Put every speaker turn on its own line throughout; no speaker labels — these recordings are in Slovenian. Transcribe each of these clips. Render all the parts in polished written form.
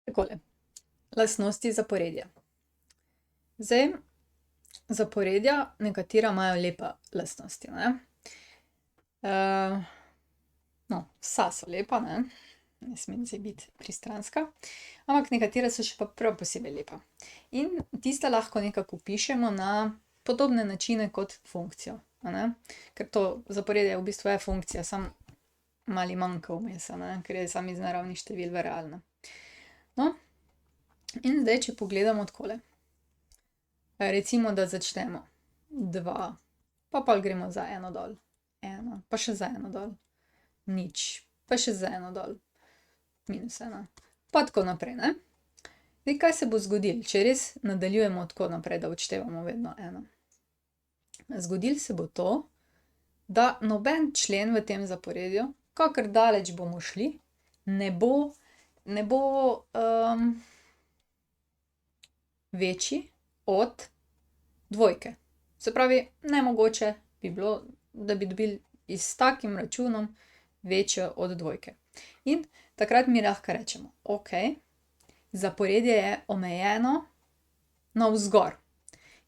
Takole, lastnosti zaporedja. Zdaj, zaporedja, nekatera imajo lepe lastnosti, ne. No, vsa so lepa, ne, ne smem zdaj biti pristranska, ampak nekatera so še pa prav posebej lepa. In tiste lahko nekako opišemo na podobne načine kot funkcijo, a ne. Ker to zaporedje v bistvu je funkcija, samo malo manjka vmes, a ne, ker je samo iz naravnih števil v realne. No, in zdaj, če pogledamo takole. Recimo, da začnemo 2, pa pol gremo za eno dol, 1, pa še za eno dol, 0, pa še za eno dol, -1, pa tako naprej, ne. Zdaj, kaj se bo zgodilo, če res nadaljujemo tako naprej, da odštevamo vedno 1? Zgodilo se bo to, da noben člen v tem zaporedju, kakor daleč bomo šli, ne bo večji od 2. Se pravi, nemogoče bi bilo, da bi dobili s takim računom večjo od 2. In takrat mi lahko rečemo, okej, zaporedje je omejeno navzgor.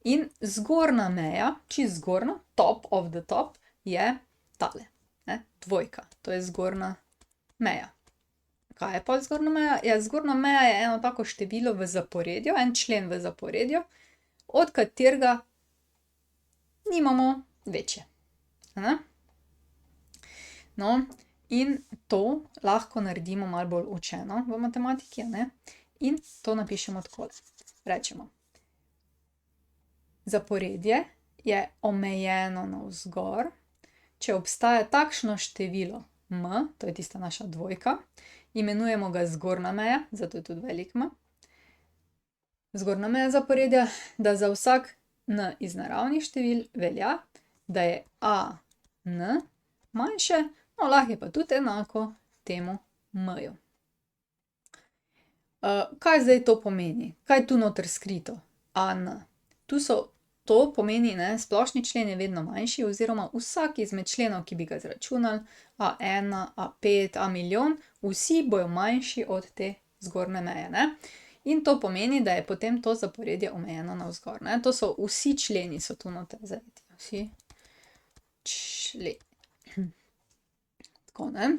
In zgornja meja, čisto zgornja, top of the top, je tale, ne, 2, to je zgornja meja. Kaj je pol zgornja meja? Ja, zgornja meja je eno tako število v zaporedju, en člen v zaporedju, od katerega nimamo večje, a ne. No, in to lahko naredimo malo bolj učeno v matematiki, a ne, in to napišemo takole. Rečemo, zaporedje je omejeno navzgor, če obstaja takšno število m, to je tista naša 2, imenujemo ga zgornja meja, zato je tudi velik M, zgornja meja zaporedja, da za vsak n iz naravnih števil velja, da je a n manjše, no, lahko je pa tudi enako temu m-ju. Kaj zdaj to pomeni? Kaj je tu noter skrito? A n. To pomeni, ne, splošni člen je vedno manjši oziroma vsak izmed členov, ki bi ga izračunali, a1, a5, a milijon, vsi bojo manjši od te zgornje meje, ne. In to pomeni, da je potem to zaporedje omejeno navzgor, ne. To so vsi členi so tu noter zajeti. Vsi členi. Tako, ne.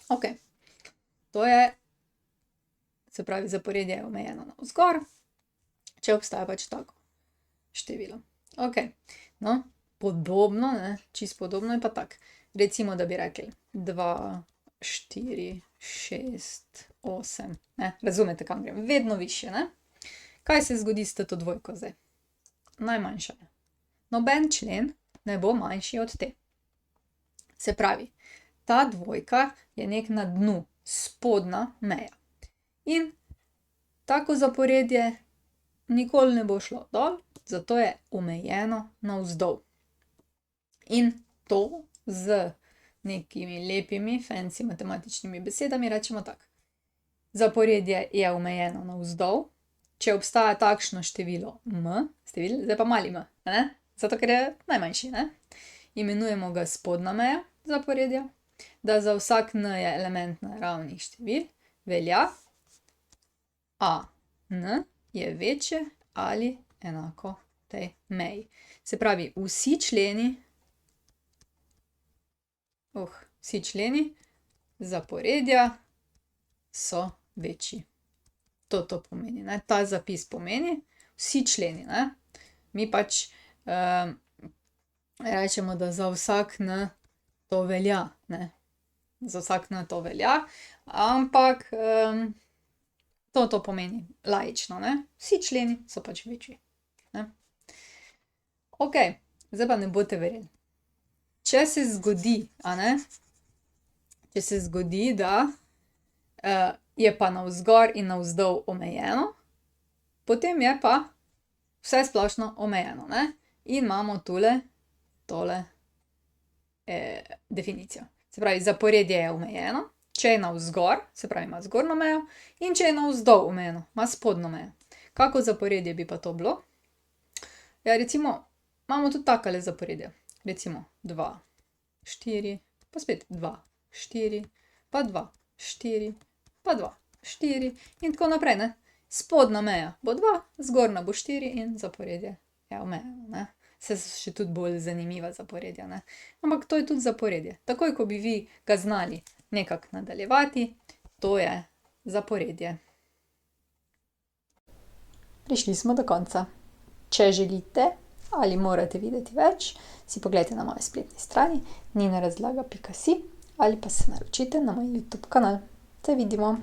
Okej. To je, se pravi, zaporedje je omejeno navzgor, če obstaja pač tako število. Okej, no, podobno, ne, čisto podobno je pa tako. Recimo, da bi rekli 2, 4, 6, 8, ne, razumete, kam grem, vedno višje, ne. Kaj se zgodi s to 2 zdaj? Najmanjša je. Noben člen ne bo manjši od te. Se pravi, ta 2 je nekje na dnu, spodnja meja. In tako zaporedje nikoli ne bo šlo dol, zato je omejeno navzdol. In to z nekimi lepimi fancy matematičnimi besedami rečemo tako. Zaporedje je omejeno navzdol, če obstaja takšno število m, ste videli, zdaj pa mali m, a ne, zato ker je najmanjši, ne. Imenujemo ga spodnja meja zaporedja, da za vsak n je element naravnih števil, velja a n je večje ali enako tej meji. Se pravi, vsi členi zaporedja so večji. To pomeni, ne, ta zapis pomeni, vsi členi, ne. Mi pač rečemo, da za vsak n to velja, ne. Za vsak n to velja, ampak to pomeni laično, ne. Vsi členi so pač večji, ne. Okej, zdaj pa ne boste verjeli. Če se zgodi, a ne, če se zgodi, da je pa navzgor in navzdol omejeno, potem je pa vsesplošno omejeno, ne. In imamo tule tole definicijo. Se pravi, zaporedje je omejeno, če je navzgor, se pravi, ima zgornjo mejo, in če je navzdol omejeno, ima spodnjo mejo. Kako zaporedje bi pa to bilo? Ja, recimo, imamo tudi takole zaporedje. Recimo 2, 4, pa spet 2, 4, pa 2, 4, pa 2, 4 in tako naprej, ne. Spodnja meja bo 2, zgornja bo 4 in zaporedje je omejeno, ne. Saj so še tudi bolj zanimiva zaporedja, ne. Ampak to je tudi zaporedje. Takoj, ko bi vi ga znali nekako nadaljevati, to je zaporedje. Prišli smo do konca. Če želite ali morate videti več, si poglejte na moji spletni strani ninarazlaga.si ali pa se naročite na moj YouTube kanal. Se vidimo!